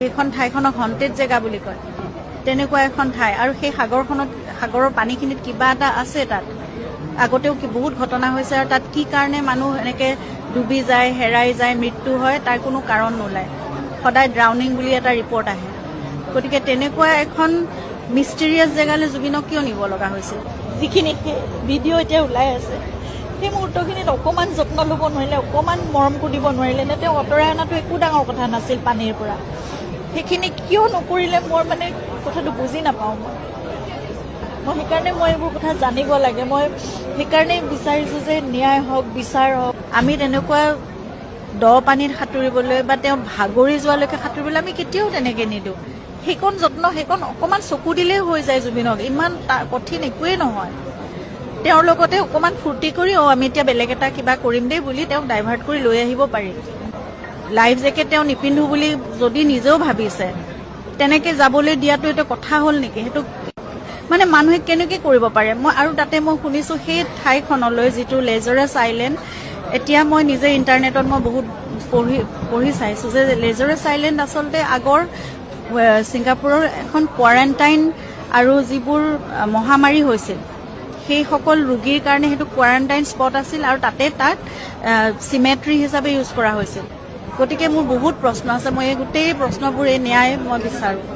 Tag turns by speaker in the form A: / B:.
A: এইখন ঠাইখনক হন্টেড জেগা বুলি কয় তেনেকুৱা এখন ঠাই আৰু সেই সাগৰৰ পানীখিনিত কিবা এটা আছে তাত আগতেও বহুত ঘটনা হৈছে আৰু তাত কি কাৰণে মানুহ এনেকে ডুবি যায় হেৰাই যায় মৃত্যু হয় তাৰ কোনো কাৰণ নোলায় সদায় ড্ৰাউনিং বুলি এটা ৰিপৰ্ট আহে গতিকে তেনেকুৱা এখন মিষ্টেৰিয়াছ জেগালৈ জুবিনক কিয় নিব লগা হৈছিল যিখিনি ভিডিঅ' এতিয়া ওলাই আছে সেই মুহূৰ্তখিনিত অকণমান যত্ন ল'ব নোৱাৰিলে অকণমান মৰম কৰিব নোৱাৰিলে নে তেওঁ আঁতৰাই অনাটো একো ডাঙৰ কথা নাছিল পানীৰ পৰা সেইখিনি কিয় নকৰিলে মই মানে কথাটো বুজি নাপাওঁ মই সেইকাৰণে মই এইবোৰ কথা জানিব লাগে মই সেইকাৰণে বিচাৰিছোঁ যে ন্যায় হওক বিচাৰ হওক আমি তেনেকুৱা দ পানীত সাঁতুৰিবলৈ বা তেওঁ ভাগৰি যোৱালৈকে সাঁতুৰিবলৈ আমি কেতিয়াও তেনেকৈ নিদিওঁ সেইকণ যত্ন সেইকণ অকণমান চকু দিলেই হৈ যায় জুবিনক ইমান কঠিন একোৱেই নহয় তেওঁৰ লগতে অকণমান ফূৰ্তি কৰি আমি এতিয়া বেলেগ এটা কিবা কৰিম দেই বুলি তেওঁক ডাইভাৰ্ট কৰি লৈ আহিব পাৰি লাইফ জেকেট তেওঁ নিপিন্ধো বুলি যদি নিজেও ভাবিছে তেনেকে যাবলৈ দিয়াটো এটা কথা হ'ল নেকি সেইটো মানে মানুহে কেনেকৈ কৰিব পাৰে মই আৰু তাতে মই শুনিছোঁ সেই ঠাইখনলৈ যিটো লেজাৰাছ আইলেণ্ড এতিয়া মই নিজে ইণ্টাৰনেটত মই বহুত পঢ়ি চাইছোঁ যে লেজাৰাছ আইলেণ্ড আচলতে আগৰ ছিংগাপুৰৰ এখন কোৱাৰেণ্টাইন আৰু যিবোৰ মহামাৰী হৈছিল সেইসকল ৰোগীৰ কাৰণে সেইটো কোৱাৰেণ্টাইন স্পট আছিল আৰু তাত চিমেট্ৰি হিচাপে ইউজ কৰা হৈছিল গতিকে মোৰ বহুত প্ৰশ্ন আছে মই এই গোটেই প্ৰশ্নবোৰ এই ন্যায় মই বিচাৰোঁ